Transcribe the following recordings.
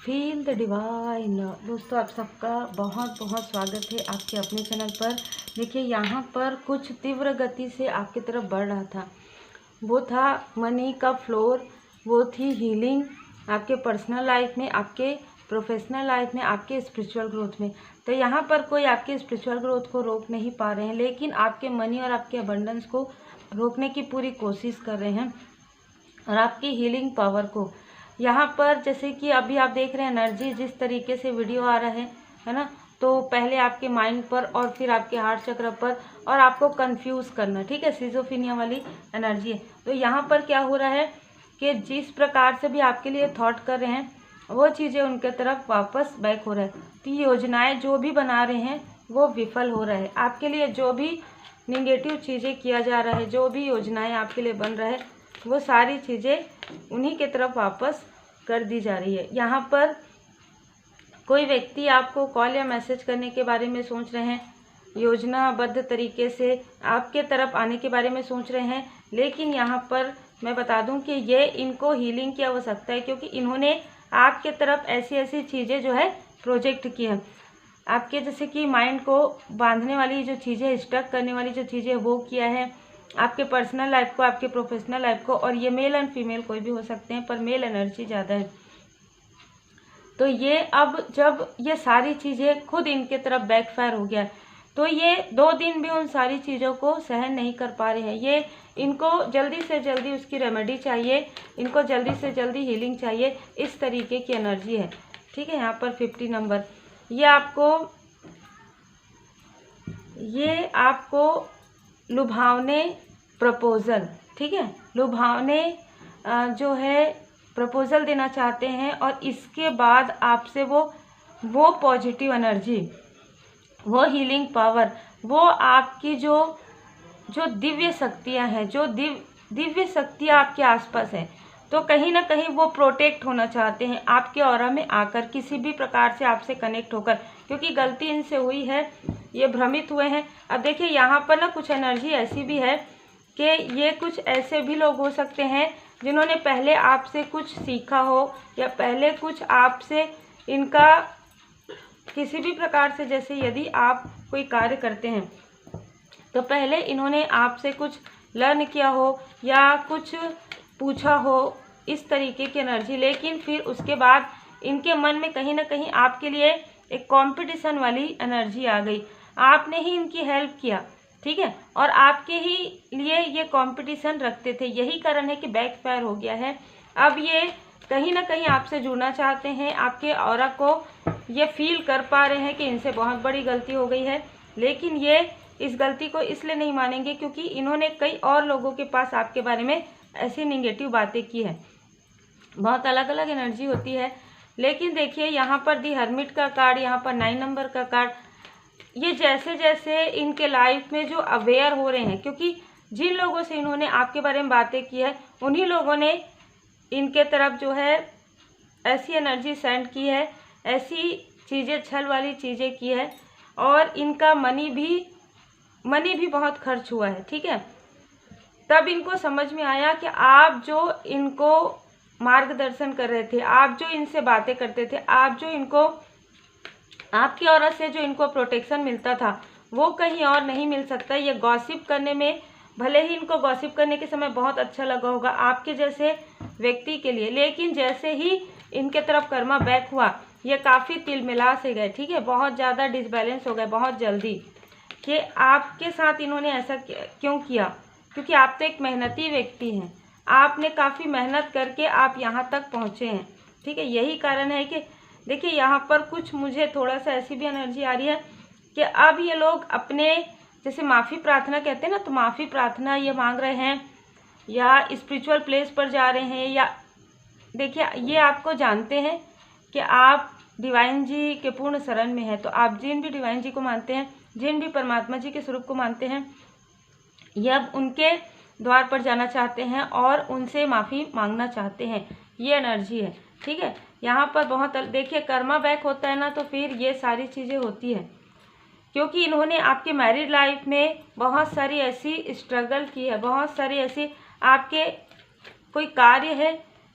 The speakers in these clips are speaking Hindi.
Feel the divine. दोस्तों, आप सबका बहुत बहुत स्वागत है आपके अपने चैनल पर। देखिए, यहाँ पर कुछ तीव्र गति से आपकी तरफ बढ़ रहा था। वो था मनी का फ्लोर, वो थी हीलिंग आपके पर्सनल लाइफ में, आपके प्रोफेशनल लाइफ में, आपके स्पिरिचुअल ग्रोथ में। तो यहाँ पर कोई आपके स्पिरिचुअल ग्रोथ को रोक नहीं पा रहे हैं, लेकिन आपके मनी और आपके अबंडेंस को रोकने की पूरी कोशिश कर रहे हैं और आपकी हीलिंग पावर को। यहाँ पर जैसे कि अभी आप देख रहे हैं एनर्जी जिस तरीके से वीडियो आ रहा है ना, तो पहले आपके माइंड पर और फिर आपके हार्ट चक्र पर, और आपको कंफ्यूज करना, ठीक है, सिजोफिनिया वाली एनर्जी है। तो यहाँ पर क्या हो रहा है कि जिस प्रकार से भी आपके लिए थॉट कर रहे हैं वो चीज़ें उनके तरफ वापस बैक हो रहा है। तो योजनाएं जो भी बना रहे हैं वो विफल हो रहा है आपके लिए। जो भी निगेटिव चीज़ें किया जा रहा है, जो भी योजनाएं आपके लिए बन रहा है, वो सारी चीज़ें उन्हीं के तरफ वापस कर दी जा रही है। यहाँ पर कोई व्यक्ति आपको कॉल या मैसेज करने के बारे में सोच रहे हैं, योजनाबद्ध तरीके से आपके तरफ आने के बारे में सोच रहे हैं, लेकिन यहाँ पर मैं बता दूं कि ये इनको हीलिंग की आवश्यकता है, क्योंकि इन्होंने आपके तरफ ऐसी ऐसी चीज़ें जो है प्रोजेक्ट की हैं। आपके जैसे कि माइंड को बांधने वाली जो चीज़ें, स्टक करने वाली जो चीज़ें, वो किया है आपके पर्सनल लाइफ को, आपके प्रोफेशनल लाइफ को। और ये मेल एंड फीमेल कोई भी हो सकते हैं, पर मेल एनर्जी ज़्यादा है। तो ये अब जब ये सारी चीज़ें खुद इनके तरफ बैकफायर हो गया, तो ये 2 दिन भी उन सारी चीज़ों को सहन नहीं कर पा रहे हैं। ये इनको जल्दी से जल्दी उसकी रेमेडी चाहिए, इनको जल्दी से जल्दी हीलिंग चाहिए, इस तरीके की एनर्जी है, ठीक है। यहाँ पर 50 नंबर ये आपको लुभावने प्रपोज़ल, ठीक है, लुभावने जो है प्रपोज़ल देना चाहते हैं, और इसके बाद आपसे वो पॉजिटिव एनर्जी, वो हीलिंग पावर, वो आपकी जो दिव्य शक्तियां हैं, जो दिव्य शक्तियां आपके आसपास हैं, तो कहीं ना कहीं वो प्रोटेक्ट होना चाहते हैं आपके ऑरा में आकर, किसी भी प्रकार से आपसे कनेक्ट होकर, क्योंकि गलती इनसे हुई है, ये भ्रमित हुए हैं। अब देखिए, यहाँ पर ना कुछ एनर्जी ऐसी भी है कि ये कुछ ऐसे भी लोग हो सकते हैं जिन्होंने पहले आपसे कुछ सीखा हो, या पहले कुछ आपसे इनका किसी भी प्रकार से, जैसे यदि आप कोई कार्य करते हैं तो पहले इन्होंने आपसे कुछ लर्न किया हो या कुछ पूछा हो, इस तरीके की एनर्जी। लेकिन फिर उसके बाद इनके मन में कहीं ना कहीं आपके लिए एक कंपटीशन वाली एनर्जी आ गई। आपने ही इनकी हेल्प किया, ठीक है, और आपके ही लिए ये कंपटीशन रखते थे, यही कारण है कि बैकफायर हो गया है। अब ये कहीं ना कहीं आपसे जुड़ना चाहते हैं, आपके ऑरा को ये फील कर पा रहे हैं कि इनसे बहुत बड़ी गलती हो गई है, लेकिन ये इस गलती को इसलिए नहीं मानेंगे क्योंकि इन्होंने कई और लोगों के पास आपके बारे में ऐसी निगेटिव बातें की है। बहुत अलग अलग एनर्जी होती है। लेकिन देखिए, यहाँ पर दी हर्मिट का कार्ड, यहाँ पर 9 नंबर का कार्ड, ये जैसे जैसे इनके लाइफ में जो अवेयर हो रहे हैं, क्योंकि जिन लोगों से इन्होंने आपके बारे में बातें की है, उन्हीं लोगों ने इनके तरफ जो है ऐसी एनर्जी सेंड की है, ऐसी चीज़ें, छल वाली चीज़ें की है, और इनका मनी भी बहुत खर्च हुआ है, ठीक है। तब इनको समझ में आया कि आप जो इनको मार्गदर्शन कर रहे थे, आप जो इनसे बातें करते थे, आप जो इनको आपकी औरत से जो इनको प्रोटेक्शन मिलता था, वो कहीं और नहीं मिल सकता। ये गॉसिप करने में, भले ही इनको गॉसिप करने के समय बहुत अच्छा लगा होगा आपके जैसे व्यक्ति के लिए, लेकिन जैसे ही इनके तरफ कर्मा बैक हुआ, ये काफ़ी तिलमिला से गए, ठीक है, बहुत ज़्यादा डिसबैलेंस हो गए बहुत जल्दी। कि आपके साथ इन्होंने ऐसा क्यों किया, क्योंकि आप तो एक मेहनती व्यक्ति हैं, आपने काफ़ी मेहनत करके आप यहाँ तक पहुँचे हैं, ठीक है। यही कारण है कि देखिए, यहाँ पर कुछ मुझे थोड़ा सा ऐसी भी एनर्जी आ रही है कि अब ये लोग अपने, जैसे माफ़ी प्रार्थना कहते हैं ना, तो माफ़ी प्रार्थना ये मांग रहे हैं, या स्पिरिचुअल प्लेस पर जा रहे हैं, या देखिए, ये आपको जानते हैं कि आप डिवाइन जी के पूर्ण शरण में है। तो आप जिन भी डिवाइन जी को मानते हैं, जिन भी परमात्मा जी के स्वरूप को मानते हैं, ये अब उनके द्वार पर जाना चाहते हैं और उनसे माफ़ी मांगना चाहते हैं, ये एनर्जी है, ठीक है। यहाँ पर बहुत देखिए, कर्मा बैक होता है ना, तो फिर ये सारी चीज़ें होती है, क्योंकि इन्होंने आपके मैरिड लाइफ में बहुत सारी ऐसी स्ट्रगल की है, बहुत सारी ऐसी आपके कोई कार्य है,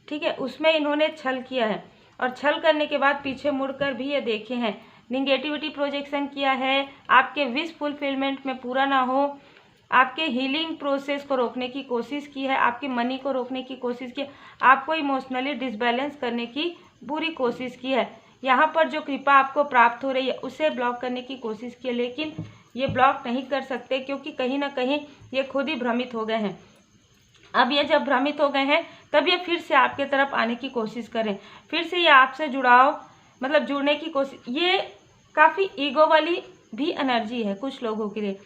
ठीक है, उसमें इन्होंने छल किया है। और छल करने के बाद पीछे मुड़कर भी ये देखे हैं, निगेटिविटी प्रोजेक्शन किया है, आपके विश फुलफिलमेंट में पूरा ना हो, आपके हीलिंग प्रोसेस को रोकने की कोशिश की है, आपकी मनी को रोकने की कोशिश की, आपको इमोशनली डिसबैलेंस करने की बुरी कोशिश की है। यहाँ पर जो कृपा आपको प्राप्त हो रही है उसे ब्लॉक करने की कोशिश की है, लेकिन ये ब्लॉक नहीं कर सकते क्योंकि कहीं ना कहीं ये खुद ही भ्रमित हो गए हैं। अब ये जब भ्रमित हो गए हैं तब ये फिर से आपके तरफ आने की कोशिश करें, फिर से ये आपसे जुड़ने की कोशिश। ये काफ़ी ईगो वाली भी एनर्जी है कुछ लोगों के लिए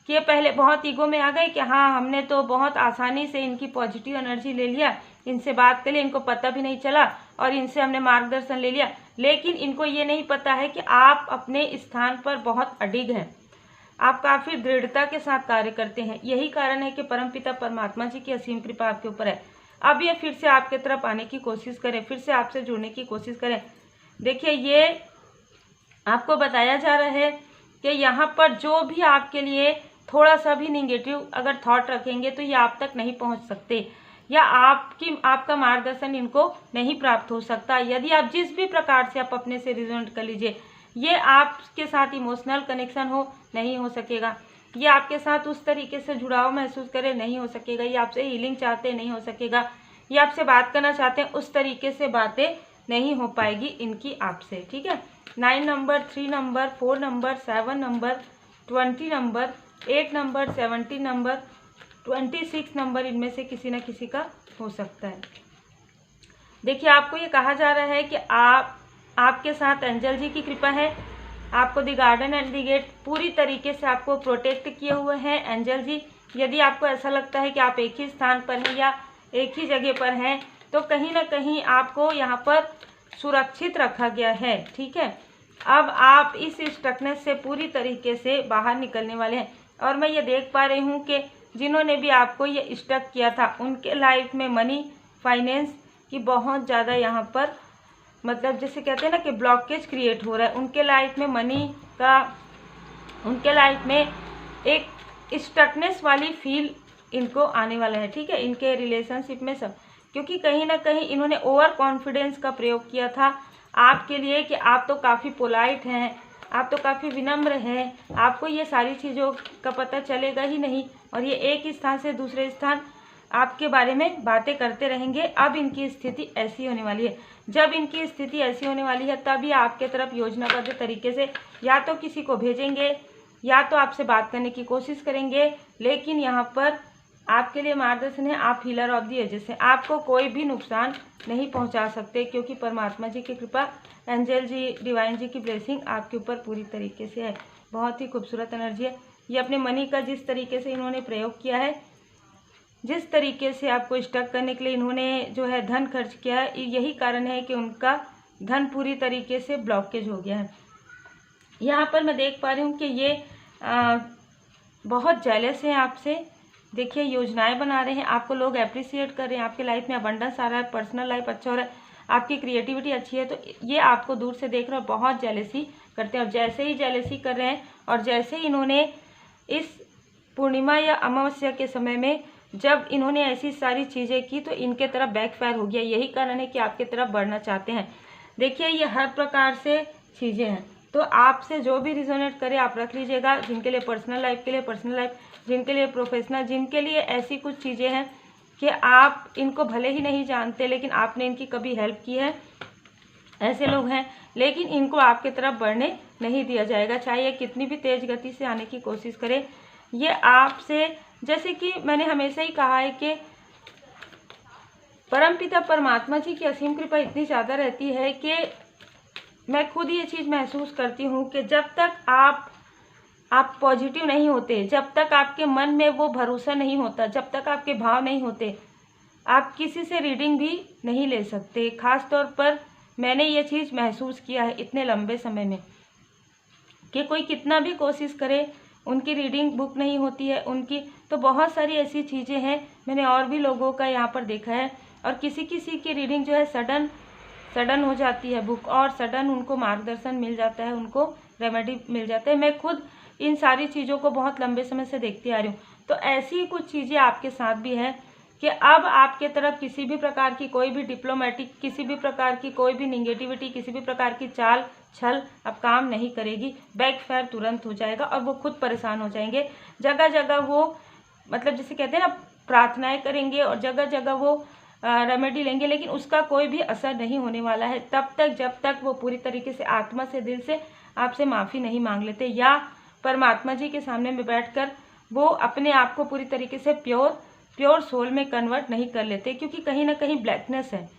कि ये पहले बहुत ईगो में आ गए कि हाँ हमने तो बहुत आसानी से इनकी पॉजिटिव एनर्जी ले लिया, इनसे बात कर लिया, इनको पता भी नहीं चला और इनसे हमने मार्गदर्शन ले लिया, लेकिन इनको ये नहीं पता है कि आप अपने स्थान पर बहुत अडिग हैं, आप काफ़ी दृढ़ता के साथ कार्य करते हैं। यही कारण है कि परमपिता परमात्मा जी की असीम कृपा आपके ऊपर है। अब ये फिर से आपके तरफ आने की कोशिश करें, फिर से आपसे जुड़ने की कोशिश करें। देखिए ये आपको बताया जा रहा है कि यहाँ पर जो भी आपके लिए थोड़ा सा भी निगेटिव अगर थॉट रखेंगे तो ये आप तक नहीं पहुँच सकते, या आपका मार्गदर्शन इनको नहीं प्राप्त हो सकता। यदि आप जिस भी प्रकार से आप अपने से रिजोनेट कर लीजिए, ये आपके साथ इमोशनल कनेक्शन हो नहीं हो सकेगा, ये आपके साथ उस तरीके से जुड़ाव महसूस करे नहीं हो सकेगा, ये आपसे हीलिंग चाहते नहीं हो सकेगा, ये आपसे बात करना चाहते हैं उस तरीके से बातें नहीं हो पाएगी इनकी आपसे। ठीक है, 9 number, 3 number, 4 number, 7 number, 20 number, 8 number, 17 number, 26 number, इनमें से किसी न किसी का हो सकता है। देखिए आपको ये कहा जा रहा है कि आपके साथ एंजल जी की कृपा है, आपको the garden and the gate पूरी तरीके से आपको प्रोटेक्ट किए हुए हैं एंजल जी। यदि आपको ऐसा लगता है कि आप एक ही स्थान पर हैं या एक ही जगह पर हैं तो कहीं ना कहीं आपको यहाँ पर सुरक्षित रखा गया है। ठीक है, अब आप इस स्टकनेस से पूरी तरीके से बाहर निकलने वाले हैं। और मैं ये देख पा रही हूँ कि जिन्होंने भी आपको ये स्टक किया था उनके लाइफ में मनी फाइनेंस की बहुत ज़्यादा यहाँ पर जैसे कहते हैं ना कि ब्लॉकेज क्रिएट हो रहा है उनके लाइफ में मनी का, उनके लाइफ में एक स्टकनेस वाली फील इनको आने वाला है। ठीक है, इनके रिलेशनशिप में सब, क्योंकि कहीं ना कहीं इन्होंने ओवर कॉन्फिडेंस का प्रयोग किया था आपके लिए कि आप तो काफ़ी पोलाइट हैं, आप तो काफ़ी विनम्र हैं, आपको ये सारी चीज़ों का पता चलेगा ही नहीं और ये एक स्थान से दूसरे स्थान आपके बारे में बातें करते रहेंगे। अब इनकी स्थिति ऐसी होने वाली है, जब इनकी स्थिति ऐसी होने वाली है तभी आपके तरफ योजनाबद्ध तरीके से या तो किसी को भेजेंगे या तो आपसे बात करने की कोशिश करेंगे। लेकिन यहाँ पर आपके लिए मार्गदर्शन है, आप हीलर ऑफ दी एजेस हैं, आपको कोई भी नुकसान नहीं पहुँचा सकते क्योंकि परमात्मा जी की कृपा, एंजल जी, डिवाइन जी की ब्लेसिंग आपके ऊपर पूरी तरीके से है। बहुत ही खूबसूरत एनर्जी है। ये अपने मनी का जिस तरीके से इन्होंने प्रयोग किया है, जिस तरीके से आपको स्टक करने के लिए इन्होंने जो है धन खर्च किया है, यही कारण है कि उनका धन पूरी तरीके से ब्लॉकेज हो गया है। यहाँ पर मैं देख पा रही हूँ कि ये बहुत जेलस हैं आपसे। देखिए योजनाएं बना रहे हैं, आपको लोग अप्रिशिएट कर रहे हैं, आपके लाइफ में अबंडेंस आ रहा है, पर्सनल लाइफ अच्छा हो रहा है, आपकी क्रिएटिविटी अच्छी है, तो ये आपको दूर से देख रहे हो, बहुत जेलसी करते हैं। और जैसे ही जेलसी कर रहे हैं और जैसे ही इन्होंने इस पूर्णिमा या अमावस्या के समय में जब इन्होंने ऐसी सारी चीज़ें की तो इनके तरफ बैकफायर हो गया। यही कारण है कि आपके तरफ बढ़ना चाहते हैं। देखिए ये हर प्रकार से चीज़ें हैं, तो आपसे जो भी रिजोनेट करे आप रख लीजिएगा। जिनके लिए पर्सनल लाइफ के लिए पर्सनल लाइफ, जिनके लिए प्रोफेशनल, जिनके लिए ऐसी कुछ चीज़ें हैं कि आप इनको भले ही नहीं जानते लेकिन आपने इनकी कभी हेल्प की है, ऐसे लोग हैं, लेकिन इनको आपके तरफ बढ़ने नहीं दिया जाएगा, चाहे ये कितनी भी तेज़ गति से आने की कोशिश करे। ये आपसे, जैसे कि मैंने हमेशा ही कहा है कि परमपिता परमात्मा जी की असीम कृपा इतनी ज़्यादा रहती है कि मैं खुद ये चीज़ महसूस करती हूँ कि जब तक आप पॉजिटिव नहीं होते, जब तक आपके मन में वो भरोसा नहीं होता, जब तक आपके भाव नहीं होते, आप किसी से रीडिंग भी नहीं ले सकते। ख़ास तौर पर मैंने ये चीज़ महसूस किया है इतने लंबे समय में कि कोई कितना भी कोशिश करे उनकी रीडिंग बुक नहीं होती है उनकी। तो बहुत सारी ऐसी चीज़ें हैं, मैंने और भी लोगों का यहाँ पर देखा है, और किसी किसी की रीडिंग जो है सडन हो जाती है बुक, और सडन उनको मार्गदर्शन मिल जाता है, उनको रेमेडी मिल जाता है। मैं खुद इन सारी चीज़ों को बहुत लंबे समय से देखती आ रही हूँ। तो ऐसी ही कुछ चीज़ें आपके साथ भी है कि अब आपके तरफ किसी भी प्रकार की कोई भी डिप्लोमेटिक, किसी भी प्रकार की कोई भी निगेटिविटी, किसी भी प्रकार की चाल छल अब काम नहीं करेगी। बैकफायर तुरंत हो जाएगा और वो खुद परेशान हो जाएंगे। जगह जगह वो मतलब जिसे कहते हैं ना प्रार्थनाएं करेंगे और जगह जगह वो रेमेडी लेंगे, लेकिन उसका कोई भी असर नहीं होने वाला है तब तक जब तक वो पूरी तरीके से आत्मा से, दिल से आपसे माफ़ी नहीं मांग लेते या परमात्मा जी के सामने में बैठकर वो अपने आप को पूरी तरीके से प्योर सोल में कन्वर्ट नहीं कर लेते। क्योंकि कहीं ना कहीं ब्लैकनेस है,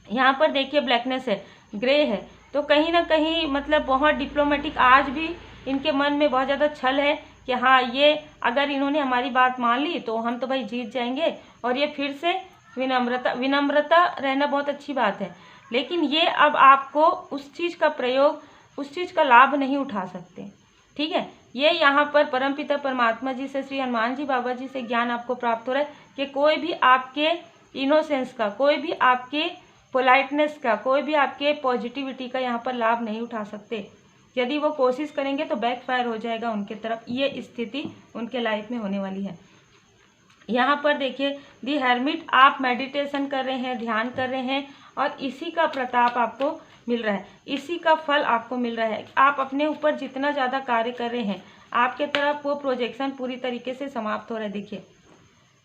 यहाँ पर देखिए ब्लैकनेस है, ग्रे है, तो कहीं ना कहीं मतलब बहुत डिप्लोमेटिक आज भी इनके मन में बहुत ज़्यादा छल है कि हाँ ये अगर इन्होंने हमारी बात मान ली तो हम तो भाई जीत जाएंगे। और ये फिर से विनम्रता रहना बहुत अच्छी बात है, लेकिन ये अब आपको उस चीज़ का प्रयोग, उस चीज़ का लाभ नहीं उठा सकते। ठीक है, ये यहाँ पर परमपिता परमात्मा जी से, श्री हनुमान जी बाबा जी से ज्ञान आपको प्राप्त हो रहा है कि कोई भी आपके इनोसेंस का, कोई भी आपके पोलाइटनेस का, कोई भी आपके पॉजिटिविटी का यहाँ पर लाभ नहीं उठा सकते। यदि वो कोशिश करेंगे तो बैकफायर हो जाएगा उनके तरफ। ये स्थिति उनके लाइफ में होने वाली है। यहाँ पर देखिए दी हर्मिट, आप मेडिटेशन कर रहे हैं, ध्यान कर रहे हैं और इसी का प्रताप आपको मिल रहा है, इसी का फल आपको मिल रहा है। आप अपने ऊपर जितना ज़्यादा कार्य कर रहे हैं आपके तरफ वो प्रोजेक्शन पूरी तरीके से समाप्त हो रहा है। देखिए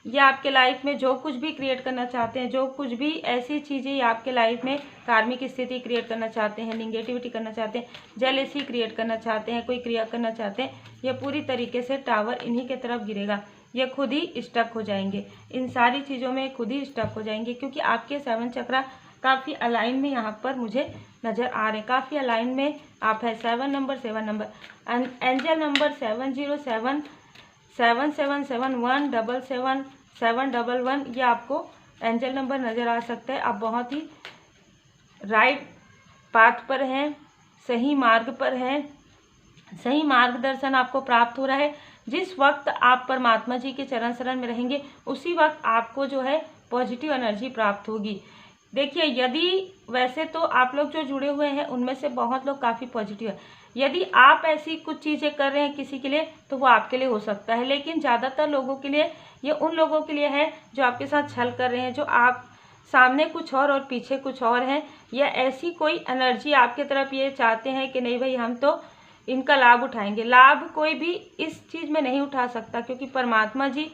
ये आपके लाइफ में जो कुछ भी क्रिएट करना चाहते हैं, जो कुछ भी ऐसी चीज़ें आपके लाइफ में कार्मिक स्थिति क्रिएट करना चाहते हैं, निगेटिविटी करना चाहते हैं, जेलेसी क्रिएट करना चाहते हैं, कोई क्रिया करना चाहते हैं, ये पूरी तरीके से टावर इन्हीं के तरफ गिरेगा। ये खुद ही स्टक हो जाएंगे, इन सारी चीज़ों में खुद ही स्टक हो जाएंगे। क्योंकि आपके 7 चक्रा काफ़ी अलाइन में यहाँ पर मुझे नज़र आ रहे हैं, काफ़ी अलाइन में आप है। 7 नंबर एंजल नंबर 707 7771 77 711, ये आपको एंजल नंबर नज़र आ सकता है। आप बहुत ही राइट पाथ पर हैं, सही मार्ग पर हैं, सही मार्गदर्शन आपको प्राप्त हो रहा है। जिस वक्त आप परमात्मा जी के चरण शरण में रहेंगे उसी वक्त आपको जो है पॉजिटिव एनर्जी प्राप्त होगी। देखिए यदि वैसे तो आप लोग जो जुड़े हुए हैं उनमें से बहुत लोग काफ़ी पॉजिटिव है। यदि आप ऐसी कुछ चीज़ें कर रहे हैं किसी के लिए तो वो आपके लिए हो सकता है, लेकिन ज़्यादातर लोगों के लिए ये उन लोगों के लिए है जो आपके साथ छल कर रहे हैं, जो आप सामने कुछ और पीछे कुछ और हैं, या ऐसी कोई एनर्जी आपके तरफ ये चाहते हैं कि नहीं भाई हम तो इनका लाभ उठाएंगे। लाभ कोई भी इस चीज़ में नहीं उठा सकता, क्योंकि परमात्मा जी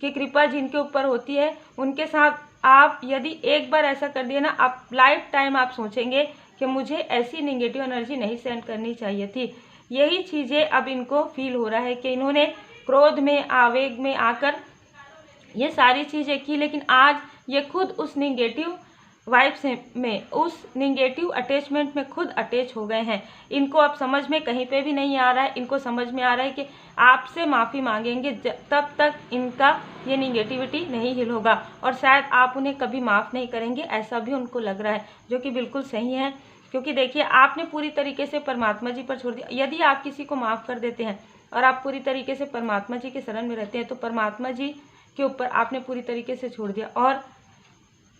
की कृपा जिनके ऊपर होती है उनके साथ आप यदि एक बार ऐसा कर दिया ना, आप लाइफ टाइम आप सोचेंगे कि मुझे ऐसी नेगेटिव एनर्जी नहीं सेंड करनी चाहिए थी। यही चीज़ें अब इनको फील हो रहा है कि इन्होंने क्रोध में, आवेग में आकर ये सारी चीज़ें की, लेकिन आज ये खुद उस नेगेटिव वाइब्स में, उस नेगेटिव अटैचमेंट में खुद अटैच हो गए हैं। इनको अब समझ में कहीं पे भी नहीं आ रहा है, इनको समझ में आ रहा है कि आपसे माफ़ी मांगेंगे तब तक इनका ये नेगेटिविटी नहीं हिल होगा, और शायद आप उन्हें कभी माफ़ नहीं करेंगे, ऐसा भी उनको लग रहा है, जो कि बिल्कुल सही है। क्योंकि देखिए आपने पूरी तरीके से परमात्मा जी पर छोड़ दिया। यदि आप किसी को माफ़ कर देते हैं और आप पूरी तरीके से परमात्मा जी के शरण में रहते हैं तो परमात्मा जी के ऊपर आपने पूरी तरीके से छोड़ दिया। और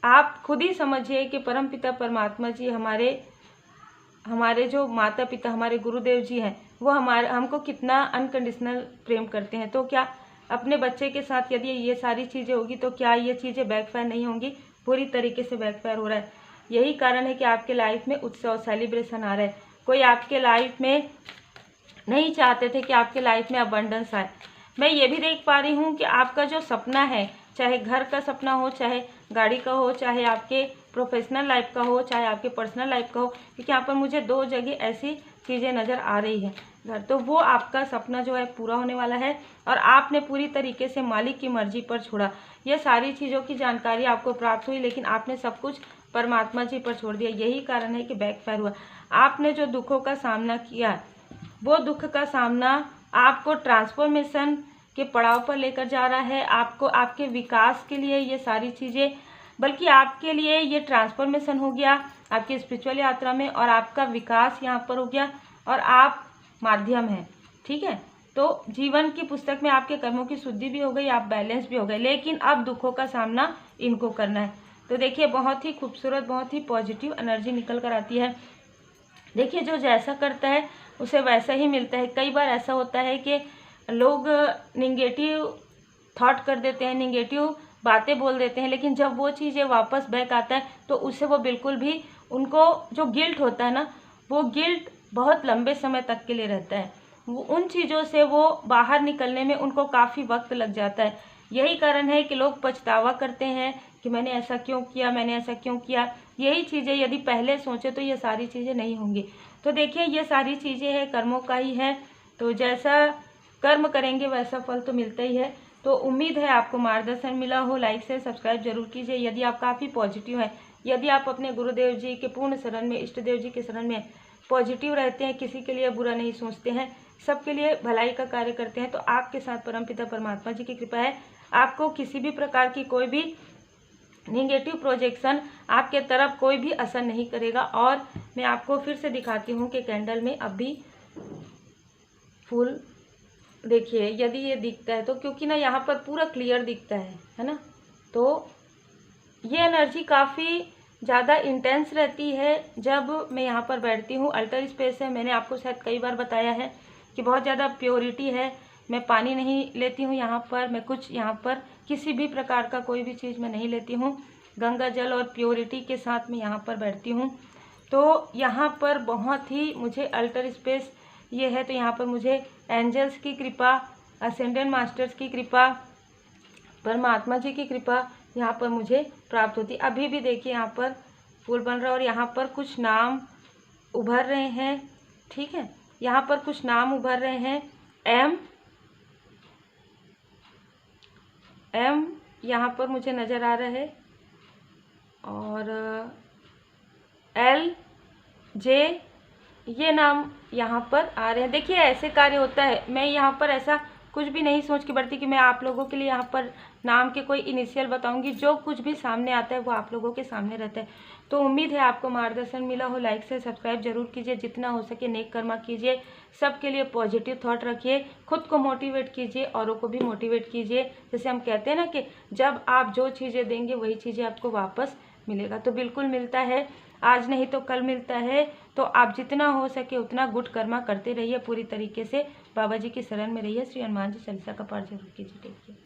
आप खुद ही समझिए कि परमपिता परमात्मा जी हमारे जो माता पिता, हमारे गुरुदेव जी हैं, वो हमको कितना अनकंडीशनल प्रेम करते हैं। तो क्या अपने बच्चे के साथ यदि ये सारी चीज़ें होगी तो क्या ये चीज़ें बैकफायर नहीं होंगी? पूरी तरीके से बैकफायर हो रहा है। यही कारण है कि आपके लाइफ में उत्सव, सेलिब्रेशन आ रहा है। कोई आपके लाइफ में नहीं चाहते थे कि आपके लाइफ में अबंडेंस आए। मैं ये भी देख पा रही हूँ कि आपका जो सपना है, चाहे घर का सपना हो, चाहे गाड़ी का हो, चाहे आपके प्रोफेशनल लाइफ का हो, चाहे आपके पर्सनल लाइफ का हो, क्योंकि यहाँ पर मुझे 2 जगह ऐसी चीज़ें नज़र आ रही हैं घर, तो वो आपका सपना जो है पूरा होने वाला है और आपने पूरी तरीके से मालिक की मर्जी पर छोड़ा। ये सारी चीज़ों की जानकारी आपको प्राप्त हुई, लेकिन आपने सब कुछ परमात्मा जी पर छोड़ दिया। यही कारण है कि बैकफायर हुआ। आपने जो दुखों का सामना किया, वो दुख का सामना आपको ट्रांसफॉर्मेशन के पड़ाव पर लेकर जा रहा है। आपको आपके विकास के लिए ये सारी चीज़ें, बल्कि आपके लिए ये ट्रांसफॉर्मेशन हो गया आपकी स्पिरिचुअल यात्रा में, और आपका विकास यहाँ पर हो गया और आप माध्यम हैं। ठीक है, तो जीवन की पुस्तक में आपके कर्मों की शुद्धि भी हो गई, आप बैलेंस भी हो गए, लेकिन अब दुखों का सामना इनको करना है। तो देखिए बहुत ही खूबसूरत, बहुत ही पॉजिटिव एनर्जी निकल कर आती है। देखिए जो जैसा करता है उसे वैसा ही मिलता है। कई बार ऐसा होता है कि लोग निगेटिव थॉट कर देते हैं, निगेटिव बातें बोल देते हैं, लेकिन जब वो चीज़ें वापस बैक आता है तो उससे वो बिल्कुल भी, उनको जो गिल्ट होता है ना, वो गिल्ट बहुत लंबे समय तक के लिए रहता है। वो उन चीज़ों से वो बाहर निकलने में उनको काफ़ी वक्त लग जाता है। यही कारण है कि लोग पछतावा करते हैं कि मैंने ऐसा क्यों किया, मैंने ऐसा क्यों किया। यही चीज़ें यदि पहले सोचे तो ये सारी चीज़ें नहीं होंगी। तो देखिए, ये सारी चीज़ें हैं, कर्मों का ही है। तो जैसा कर्म करेंगे वैसा फल तो मिलता ही है। तो उम्मीद है आपको मार्गदर्शन मिला हो। लाइक से सब्सक्राइब जरूर कीजिए यदि आप काफ़ी पॉजिटिव हैं, यदि आप अपने गुरुदेव जी के पूर्ण शरण में, इष्ट देव जी के शरण में पॉजिटिव रहते हैं, किसी के लिए बुरा नहीं सोचते हैं, सबके लिए भलाई का कार्य करते हैं, तो आपके साथ परमपिता परमात्मा जी की कृपा है। आपको किसी भी प्रकार की कोई भी निगेटिव प्रोजेक्शन आपके तरफ कोई भी असर नहीं करेगा। और मैं आपको फिर से दिखाती हूँ कि कैंडल में अभी फूल देखिए, यदि ये दिखता है तो, क्योंकि ना यहाँ पर पूरा क्लियर दिखता है ना, तो ये एनर्जी काफ़ी ज़्यादा इंटेंस रहती है जब मैं यहाँ पर बैठती हूँ। अल्टर स्पेस है, मैंने आपको शायद कई बार बताया है कि बहुत ज़्यादा प्योरिटी है। मैं पानी नहीं लेती हूँ यहाँ पर, मैं कुछ यहाँ पर किसी भी प्रकार का कोई भी चीज़ मैं नहीं लेती हूँ। गंगा जल और प्योरिटी के साथ मैं यहाँ पर बैठती हूँ। तो यहाँ पर बहुत ही मुझे अल्टर स्पेस ये है, तो यहाँ पर मुझे एंजल्स की कृपा, असेंडेंट मास्टर्स की कृपा, परमात्मा जी की कृपा यहाँ पर मुझे प्राप्त होती। अभी भी देखिए यहाँ पर फूल बन रहा है और यहाँ पर कुछ नाम उभर रहे हैं, ठीक है, यहाँ पर कुछ नाम उभर रहे हैं। एम यहाँ पर मुझे नज़र आ रहा है, और LJ ये नाम यहाँ पर आ रहे हैं। देखिए, ऐसे कार्य होता है। मैं यहाँ पर ऐसा कुछ भी नहीं सोच के बढ़ती कि मैं आप लोगों के लिए यहाँ पर नाम के कोई इनिशियल बताऊंगी। जो कुछ भी सामने आता है वो आप लोगों के सामने रहता है। तो उम्मीद है आपको मार्गदर्शन मिला हो। लाइक से सब्सक्राइब जरूर कीजिए, जितना हो सके नेक कर्मा कीजिए, सबके लिए पॉजिटिव थॉट रखिए, खुद को मोटिवेट कीजिए, औरों को भी मोटिवेट कीजिए। जैसे हम कहते हैं ना कि जब आप जो चीज़ें देंगे वही चीज़ें आपको वापस मिलेगा, तो बिल्कुल मिलता है। आज नहीं तो कल मिलता है। तो आप जितना हो सके उतना गुड कर्मा करते रहिए, पूरी तरीके से बाबा जी की शरण में रहिए। श्री हनुमान जी चालीसा का पाठ जरूर कीजिए। देखिए।